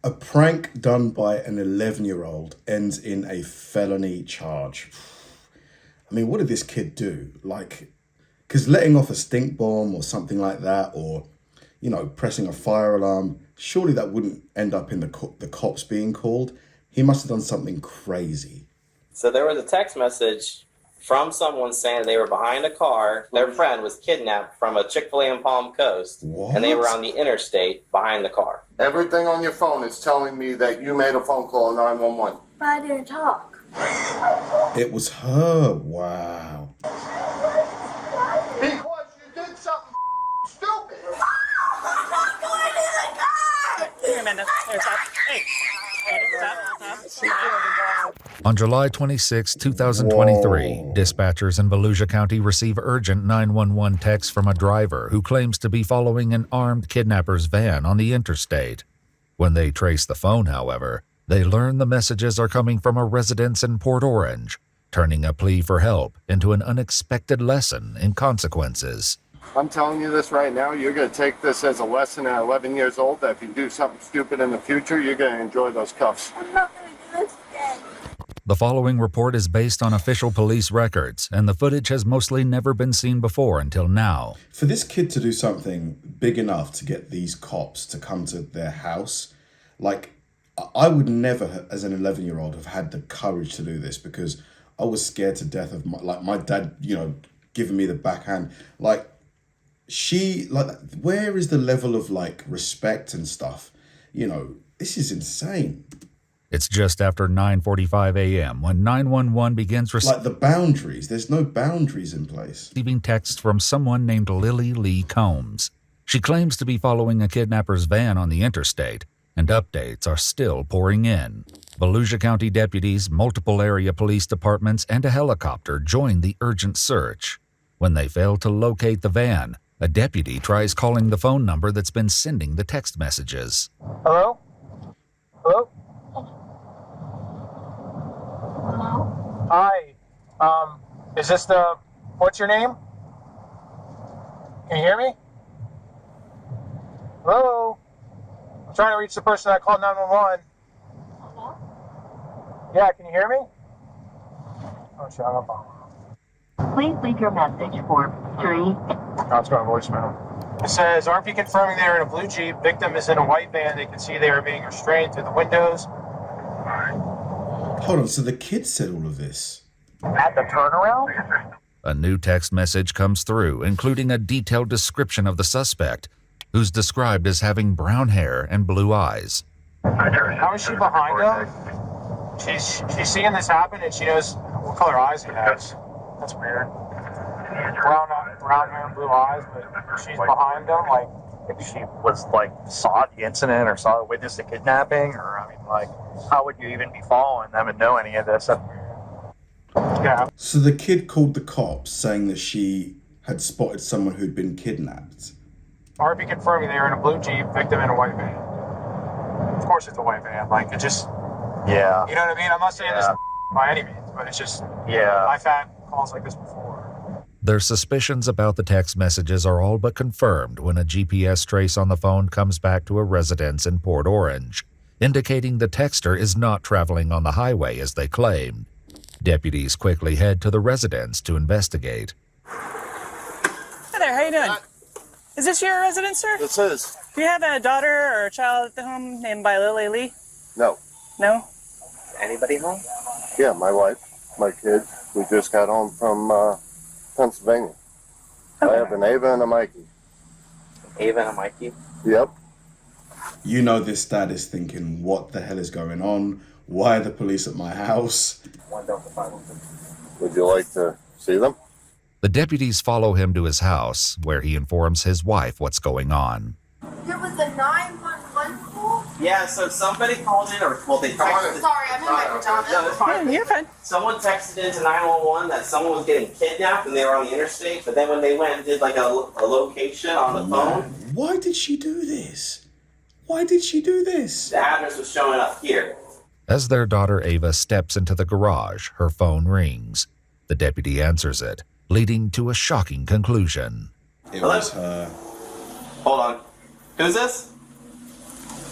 A prank done by an 11-year-old ends in a felony charge. I mean, what did this kid do? Like, because letting off a stink bomb or something like that, or, pressing a fire alarm, surely that wouldn't end up in the cops being called. He must have done something crazy. So there was a text message from someone saying they were behind a car. Their friend was kidnapped from a Chick-fil-A in Palm Coast. What? And they were on the interstate behind the car. Everything on your phone is telling me that you made a phone call 911. But I didn't talk. It was her. Wow. Because you did something stupid. I'm not going to the car! Here, Amanda. Here, stop. Hey. On July 26, 2023, Whoa. dispatchers in Volusia County receive urgent 911 text from a driver who claims to be following an armed kidnapper's van on the interstate. When they trace the phone, however, they learn the messages are coming from a residence in Port Orange, turning a plea for help into an unexpected lesson in consequences. I'm telling you this right now, you're going to take this as a lesson at 11 years old, that if you do something stupid in the future, you're going to enjoy those cuffs. I'm not going to do this again. The following report is based on official police records, and the footage has mostly never been seen before until now. For this kid to do something big enough to get these cops to come to their house, like, I would never, as an 11-year-old, have had the courage to do this, because I was scared to death of my dad, giving me the backhand. Where is the level of respect and stuff? This is insane. It's just after 9:45 a.m. when 911 begins The boundaries, there's no boundaries in place. receiving texts from someone named Lily Lee Combs. She claims to be following a kidnapper's van on the interstate, and updates are still pouring in. Volusia County deputies, multiple area police departments, and a helicopter join the urgent search. When they fail to locate the van, a deputy tries calling the phone number that's been sending the text messages. Hello? Hello? Hello? Hi. Is this what's your name? Can you hear me? Hello? I'm trying to reach the person that called 911. Hello? Yeah, can you hear me? Oh, shut up. Please leave your message for 3. Oh, it's going voicemail. It says, RP confirming they are in a blue Jeep. Victim is in a white van. They can see they are being restrained through the windows. Hold on, so the kid said all of this? At the turnaround? A new text message comes through, including a detailed description of the suspect, who's described as having brown hair and blue eyes. How is she behind him? She's seeing this happen and she knows what color eyes he has. That's weird. Brown hair and blue eyes, but she's behind him. If she was saw the incident or saw witnessed the kidnapping, or how would you even be following them and know any of this? Yeah. So the kid called the cops saying that she had spotted someone who'd been kidnapped. RP confirming they are in a blue Jeep, victim in a white van. Of course it's a white van. It just, Yeah. you know what I mean? I'm not saying this by any means, but it's just, Yeah. I've had calls like this before. Their suspicions about the text messages are all but confirmed when a GPS trace on the phone comes back to a residence in Port Orange, indicating the texter is not traveling on the highway as they claimed. Deputies quickly head to the residence to investigate. Hi there, how you doing? Is this your residence, sir? This is. Do you have a daughter or a child at the home named by Lily Lee? No. No? Anybody home? Yeah, my wife, my kids. We just got home from Pennsylvania. Okay. I have an Ava and a Mikey. Ava and Mikey? Yep. This dad is thinking, what the hell is going on? Why are the police at my house? Would you like to see them? The deputies follow him to his house, where he informs his wife what's going on. There was a 911 call? Yeah, so somebody called in, they texted. Sorry, I'm in my pajamas. No, it's fine. Yeah, you're fine. Someone texted into 911 that someone was getting kidnapped and they were on the interstate, but then when they went and did a location on the phone, Why did she do this? Why did she do this? the address was showing up here. As their daughter Ava steps into the garage, her phone rings. The deputy answers it, leading to a shocking conclusion. It Hello? was her. Hold on. Who's this?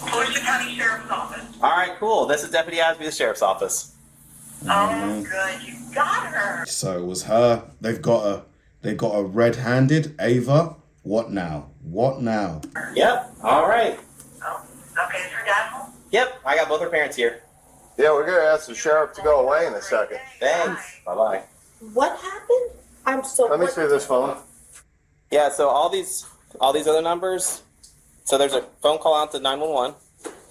Volusia County Sheriff's Office. All right, cool. This is Deputy Asby, the Sheriff's Office. Oh, good. You got her. So it was her. They've got a red-handed Ava. What now? What now? Yep. All right. Oh, okay. Is her dad home? Yep. I got both her parents here. Yeah, we're gonna ask the sheriff to go away in a second. Thanks. Bye-bye. What happened? I'm so. Let me see this phone. Yeah. So all these other numbers. So there's a phone call out to 911.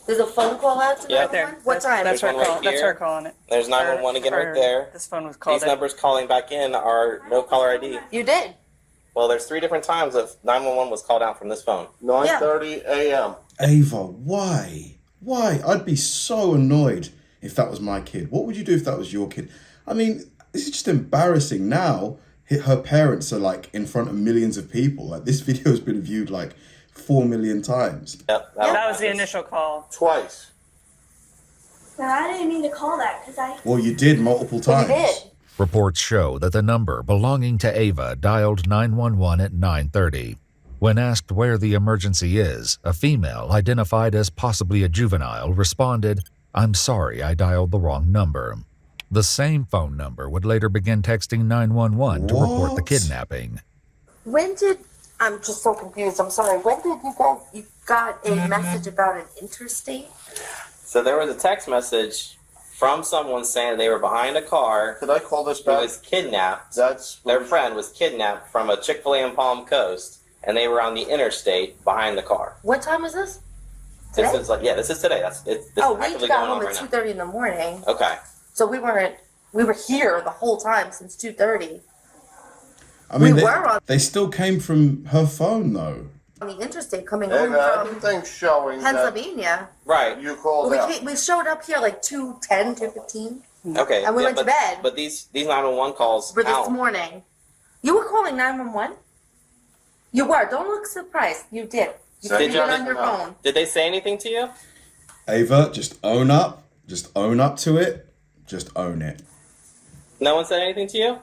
There's a phone call out to Yeah. that one? What time? That's her There's one call. right That's here. her calling it. There's 911 again right there. This phone was called. These numbers calling back in are no caller ID. You did. Well, there's 3 different times of 911 was called out from this phone. 9:30 a.m. Ava, why? Why? I'd be so annoyed if that was my kid. What would you do if that was your kid? I mean, this is just embarrassing. Now, her parents are like in front of millions of people. Like this video has been viewed like 4 million times. Yep. That was the initial call. Twice. No, I didn't mean to call that because I. Well, you did multiple times. You did. Reports show that the number belonging to Ava dialed 911 at 9:30. When asked where the emergency is, a female identified as possibly a juvenile responded, "I'm sorry, I dialed the wrong number." The same phone number would later begin texting 911 to report the What? kidnapping. When did? I'm just so confused. I'm sorry. When did you got a message about an interstate? So there was a text message from someone saying they were behind a car Could I call this who back? was kidnapped. That's Their friend was kidnapped from a Chick-fil-A in Palm Coast, and they were on the interstate behind the car. What time is this? This Today? is like, yeah, this is today. This is Oh, we actively got going on home right at now. 2:30 in the morning. Okay. So we were here the whole time since 2:30 I mean, We were on- they still came from her phone though. on the interstate coming Hey, home man, from everything's showing that Pennsylvania. Right. you called We out. we showed up here like 2:10, 2:15 Okay. And we went to but, bed. But these 911 calls for this out. morning. You were calling 911? You were. Don't look surprised. You did. You Did put it you? on your phone. Did they say anything to you? Ava, just own up. Just own up to it. Just own it. No one said anything to you?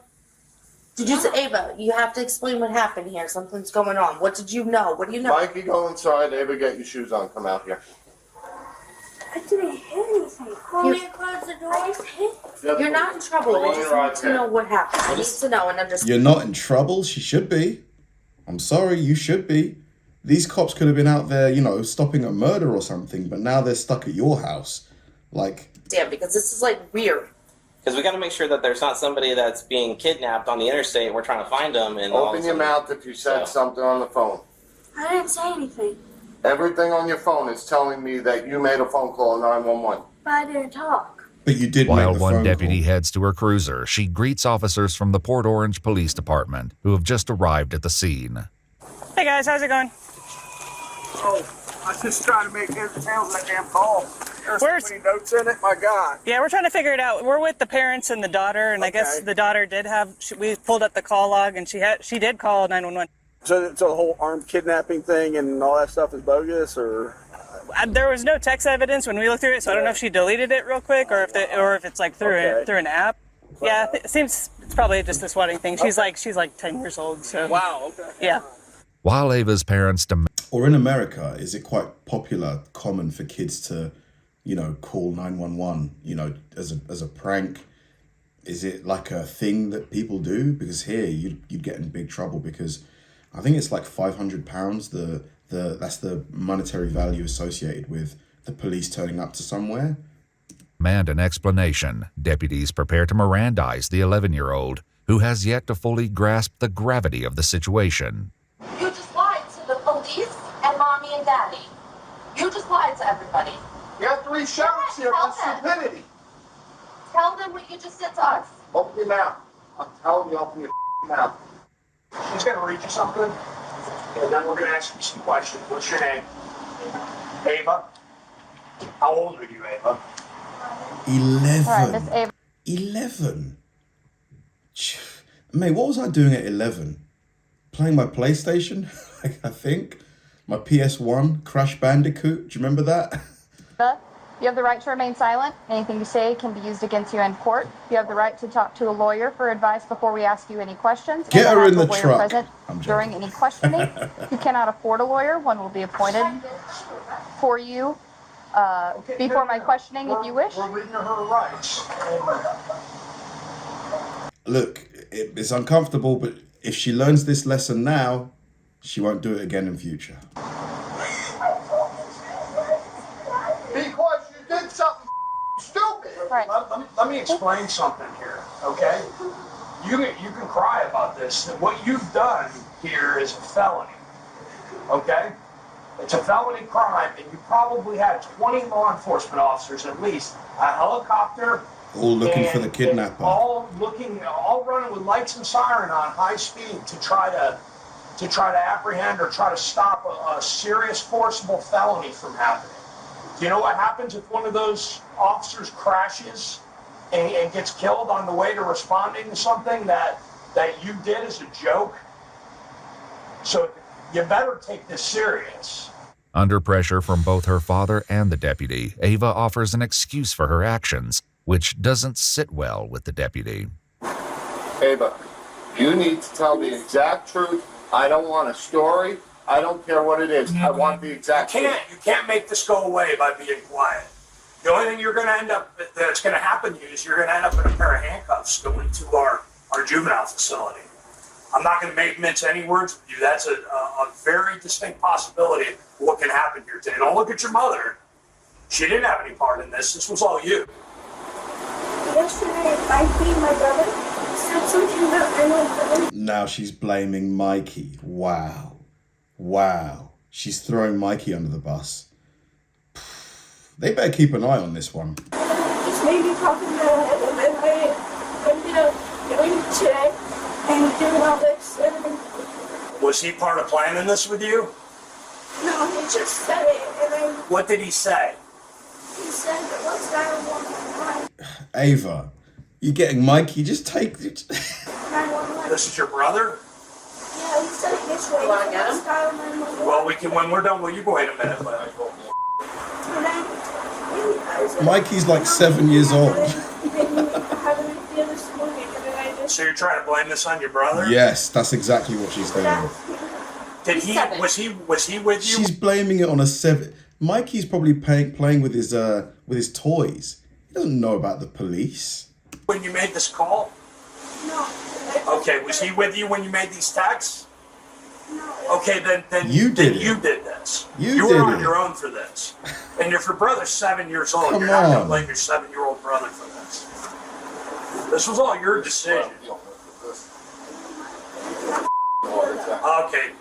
Did you say, Ava, you have to explain what happened here. Something's going on. What did you know? What do you know? Mikey, go inside. Ava, get your shoes on. Come out here. I didn't hear anything. Want me to close the door? I just hit. You're not in trouble. I just Right need to there. know what happened. I need to know and understand. You're not in trouble. She should be. I'm sorry, you should be. These cops could have been out there, you know, stopping a murder or something, but now they're stuck at your house. Like, Damn, because this is like weird. Because we got to make sure that there's not somebody that's being kidnapped on the interstate. We're trying to find them. And all of Open a your sudden- mouth if you said So- something on the phone. I didn't say anything, Everything on your phone is telling me that you made a phone call 911. but I didn't talk. but you did While make the one phone deputy call. heads to her cruiser, she greets officers from the Port Orange Police Department who have just arrived at the scene. Hey guys, how's it going? Oh, I was just trying to make heads or tails of that damn call. There's Where's- so many notes in it, my God. Yeah, we're trying to figure it out. We're with the parents and the daughter, and I guess Okay. the daughter did have. We pulled up the call log, and she did call 911. So the whole armed kidnapping thing and all that stuff is bogus, or? There was no text evidence when we looked through it, so I don't know if she deleted it real quick or if it's like through Okay. through an app. Yeah, it seems it's probably just a swatting thing. She's like 10 years old, so Wow, okay. yeah. While Ava's parents demand Or in America, is it quite popular, common for kids to, you know, call 911, you know, as a prank? Is it like a thing that people do? Because here you'd get in big trouble because I think it's like £500. That's the monetary value associated with the police turning up to somewhere. an explanation, deputies prepare to Mirandize the 11-year-old, who has yet to fully grasp the gravity of the situation. You just lied to the police and mommy and daddy. You just lied to everybody. You have 3 sheriffs here Tell for them. stupidity. Tell them what you just did to us. Open your mouth. I'm telling you, open your mouth. She's going to read you something, and then we're going to ask you some questions. What's your name? Ava? How old are you, Ava? 11. All right, Miss Ava. 11. Mate, what was I doing at 11? Playing my PlayStation, I think. My PS1, Crash Bandicoot. Do you remember that? You have the right to remain silent. Anything you say can be used against you in court. You have the right to talk to a lawyer for advice before we ask you any questions. Get And her have in a the lawyer truck. present I'm joking. during any questioning. If you cannot afford a lawyer, one will be appointed for you. before my questioning if you wish. We're reading her rights. Look, it's uncomfortable, but if she learns this lesson now, she won't do it again in future. Because you did something stupid. Right. Let me explain something here, okay? You can cry about this. What you've done here is a felony, okay? It's a felony crime, and you probably had 20 law enforcement officers at least, a helicopter, All looking for the kidnapper. all running with lights and siren on high speed to try to apprehend or try to stop a serious forcible felony from happening. Do you know what happens if one of those officers crashes and gets killed on the way to responding to something that you did as a joke? So you better take this serious. Under pressure from both her father and the deputy, Ava offers an excuse for her actions, which doesn't sit well with the deputy. Ava, you need to tell the exact truth. I don't want a story. I don't care what it is. I want the exact truth. You can't make this go away by being quiet. The only thing that's going to happen to you is you're going to end up in a pair of handcuffs going to our juvenile facility. I'm not going to mince any words with you. That's a very distinct possibility of what can happen here today. Don't look at your mother. She didn't have any part in this. This was all you. Yesterday, I beat my brother. Said something about my brother. Now she's blaming Mikey. Wow. She's throwing Mikey under the bus. They better keep an eye on this one. Just made me talking about it, and then I ended up doing it today and doing all this. And Was he part of planning this with you? no, he just said it, and then What did he say? he said that once I want Ava, you're getting Mikey. Just take it. 911. This is your brother? Yeah, he said it this way. You wanna get him? Dial 911. Well, when we're done, will you wait a minute? And then I said, Mikey's like 7 years old. How did I feel this morning? And then I just So you're trying to blame this on your brother? Yes, that's exactly what she's doing. Did he? Was he with you? She's blaming it on a 7. Mikey's probably playing with his toys. He doesn't know about the police. When you made this call? No. Okay, was he with you when you made these texts? No. Okay, then You did then it. you did this. You were did on it. your own for this. And if your brother's 7 years old, Come you're not going to on. blame your 7-year-old brother for this. This was all your decision. Okay.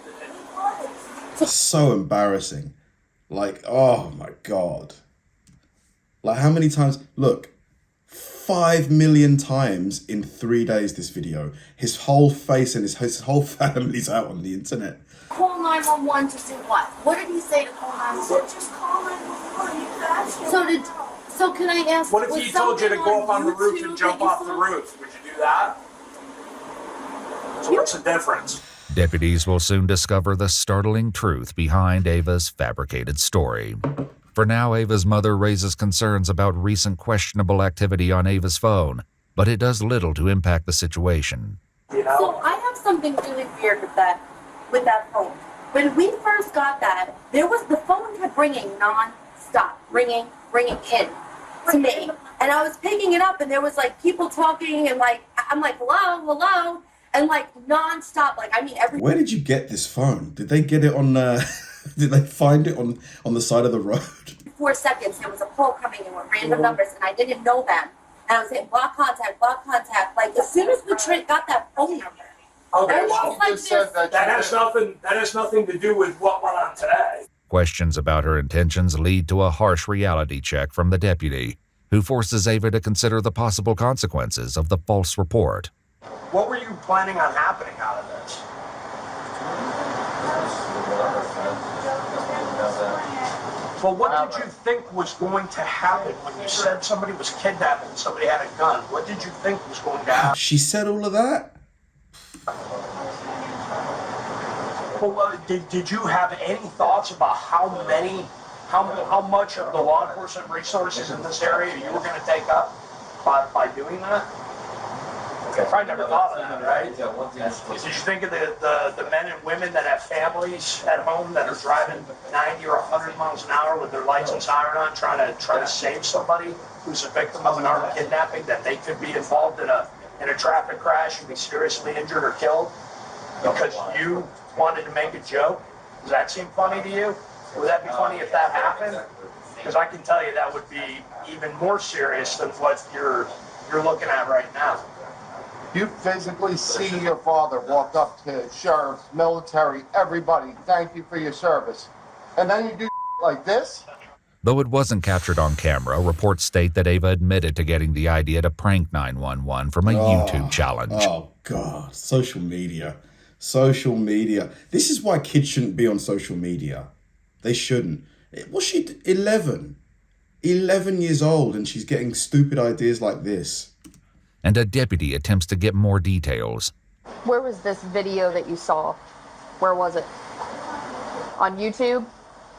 So embarrassing. Like, oh my God. Like, how many times? Look, 5 million times in 3 days, this video. His whole face and his whole family's out on the internet. Call 911 to do what? What did he say to call 911? Just call 911. You could ask him. So can I ask? What if was he told you to something go up on the roof YouTube and jump that you off the saw? roof? Would you do that? So what's the difference? Deputies will soon discover the startling truth behind Ava's fabricated story. For now, Ava's mother raises concerns about recent questionable activity on Ava's phone, but it does little to impact the situation. You know? So I have something really weird with that phone. When we first got that, the phone kept ringing non-stop, ringing in to me. And I was picking it up and there was like people talking and like, I'm like, hello, and like non-stop, like, I mean, every Where did you get this phone? Did they get it on, did they find it on the side of the road? 4 seconds, there was a call coming in with random numbers and I didn't know them. And I was saying, block contact. Like, as soon as we got that phone number, Okay, almost well, like just said this. that has nothing to do with what went on today. Questions about her intentions lead to a harsh reality check from the deputy, who forces Ava to consider the possible consequences of the false report. What were you planning on happening out of this? Well, what did you think was going to happen when you said somebody was kidnapped and somebody had a gun? What did you think was going to happen? She said all of that? Well, did you have any thoughts about how much of the law enforcement resources in this area you were going to take up by doing that? I probably never thought of that, right? Did you think of the men and women that have families at home that are driving 90 or 100 miles an hour with their lights and siren on, trying to save somebody who's a victim of an armed kidnapping, that they could be involved in a traffic crash and be seriously injured or killed because you wanted to make a joke? Does that seem funny to you? Would that be funny if that happened? Because I can tell you that would be even more serious than what you're looking at right now. You physically see your father walk up to sheriffs, military, everybody, thank you for your service. And then you do like this? Though it wasn't captured on camera, reports state that Ava admitted to getting the idea to prank 911 from a YouTube challenge. Oh, God. Social media. Social media. This is why kids shouldn't be on social media. They shouldn't. Was she 11? 11 years old, and she's getting stupid ideas like this. And a deputy attempts to get more details. Where was this video that you saw? Where was it? On YouTube?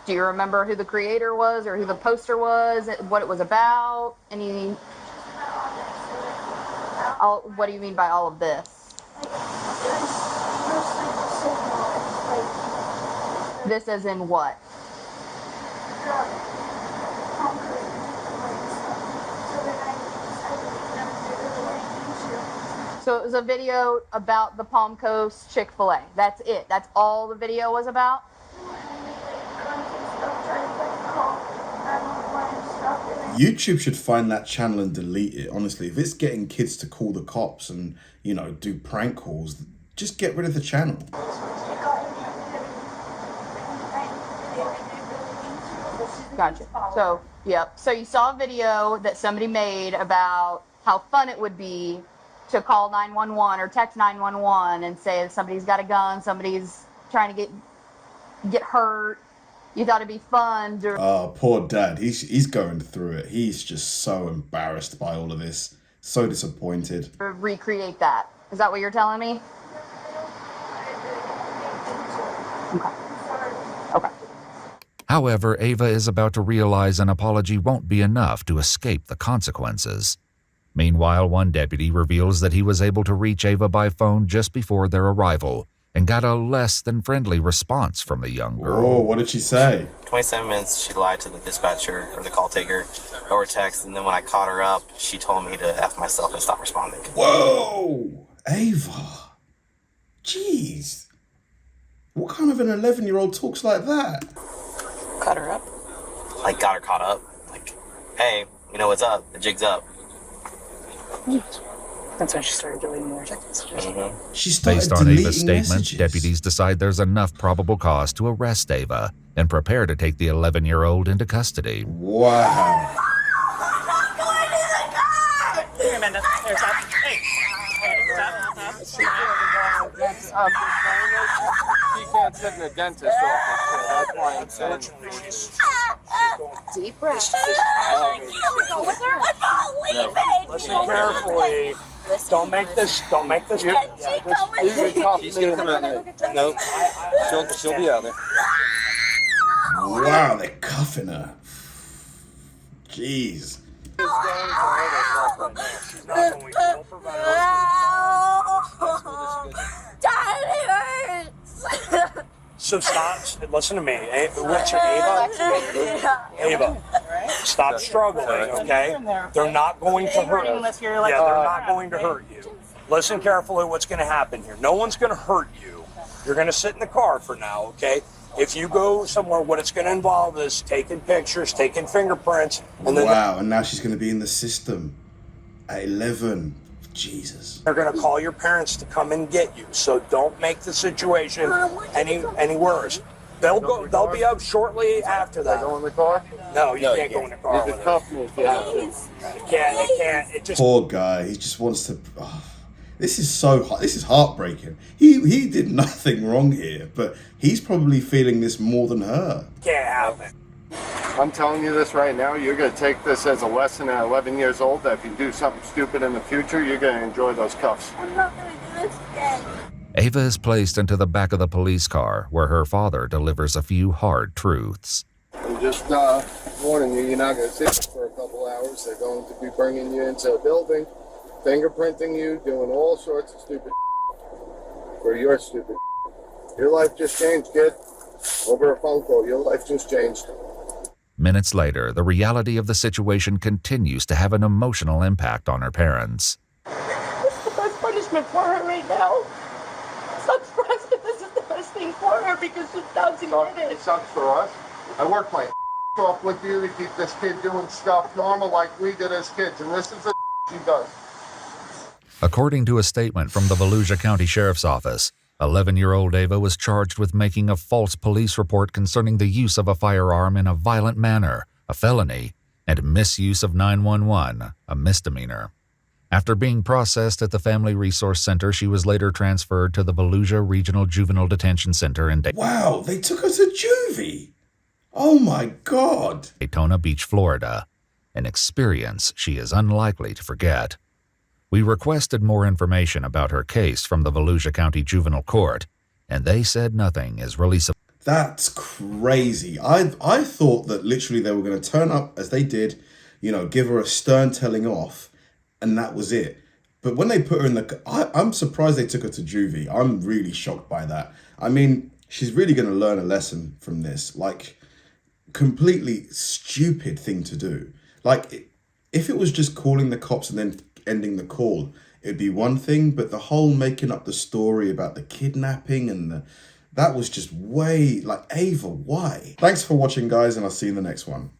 Do you remember who the creator was or who the poster was, what it was about? What do you mean by all of this? This as in what? So it was a video about the Palm Coast Chick-fil-A. That's it. That's all the video was about? YouTube should find that channel and delete it, honestly. If it's getting kids to call the cops and, you know, do prank calls, just get rid of the channel. Gotcha. So, yep. So you saw a video that somebody made about how fun it would be to call 911 or text 911 and say that somebody's got a gun, somebody's trying to get hurt. You thought it'd be fun. Oh, poor dad. He's going through it. He's just so embarrassed by all of this. So disappointed. Recreate that. Is that what you're telling me? Okay. However, Ava is about to realize an apology won't be enough to escape the consequences. Meanwhile, one deputy reveals that he was able to reach Ava by phone just before their arrival and got a less than friendly response from the young girl. Oh, what did she say? 27 minutes, she lied to the dispatcher or the call taker over text, and then when I caught her up, she told me to F myself and stop responding. Whoa! Ava. Jeez. What kind of an 11-year-old talks like that? Caught her up? Like, got her caught up. Like, hey, you know what's up? The jig's up. That's when she started deleting more text messages. She started Based on Ava's statement, messages. deputies decide there's enough probable cause to arrest Ava and prepare to take the 11-year-old into custody. Wow. Here, Amanda. Here, stop. Hey. Stop. She can't sit in a dentist's office, so that's why I'm saying. Deep breath. Listen carefully. Don't make this. These are tough. She's gonna come out there. Nope. She'll be out there. Wow, they're cuffing her. Jeez. So stop. Listen to me. What's your Ava? Ava, stop struggling, okay? They're not going to hurt you. Yeah, they're not going to hurt you. Listen carefully what's going to happen here. No one's going to hurt you. You're going to sit in the car for now, okay? If you go somewhere, what it's going to involve is taking pictures, taking fingerprints, and then Wow, and now she's going to be in the system at 11. Jesus. they're going to call your parents to come and get you. So don't make the situation any worse. They'll be up shortly after that. Go in the car? No, you can't go in the car. You can cuff me if you have to. It can't. It just. Poor guy. He just wants to. Oh, this is heartbreaking. He did nothing wrong here, but he's probably feeling this more than her. Can't happen. I'm telling you this right now, you're going to take this as a lesson at 11 years old, that if you do something stupid in the future, you're going to enjoy those cuffs. I'm not going to do this again. Ava is placed into the back of the police car, where her father delivers a few hard truths. I'm just warning you, you're not going to sit for a couple hours. They're going to be bringing you into a building. fingerprinting you, doing all sorts of stupid for your stupid. Your life just changed, kid. Over a phone call, your life just changed. Minutes later, the reality of the situation continues to have an emotional impact on her parents. This is the best punishment for her right now. It sucks for us, but this is the best thing for her because she doesn't get It it. sucks for us. I work my off with you to keep this kid doing stuff normal like we did as kids, and this is the she does. According to a statement from the Volusia County Sheriff's Office, 11-year-old Ava was charged with making a false police report concerning the use of a firearm in a violent manner, a felony, and misuse of 911, a misdemeanor. After being processed at the Family Resource Center, she was later transferred to the Volusia Regional Juvenile Detention Center in Wow, they took her to juvie. Oh my God. Daytona Beach, Florida, an experience she is unlikely to forget. We requested more information about her case from the Volusia County Juvenile Court, and they said nothing is releasable. That's crazy. I thought that literally they were going to turn up as they did, you know, give her a stern telling off, and that was it. But when they put her in the... I'm surprised they took her to juvie. I'm really shocked by that. I mean, she's really going to learn a lesson from this. Like, completely stupid thing to do. Like, if it was just calling the cops and then ending the call, it'd be one thing, but the whole making up the story about the kidnapping and that was just way, like, Ava, why? Thanks for watching, guys, and I'll see you in the next one.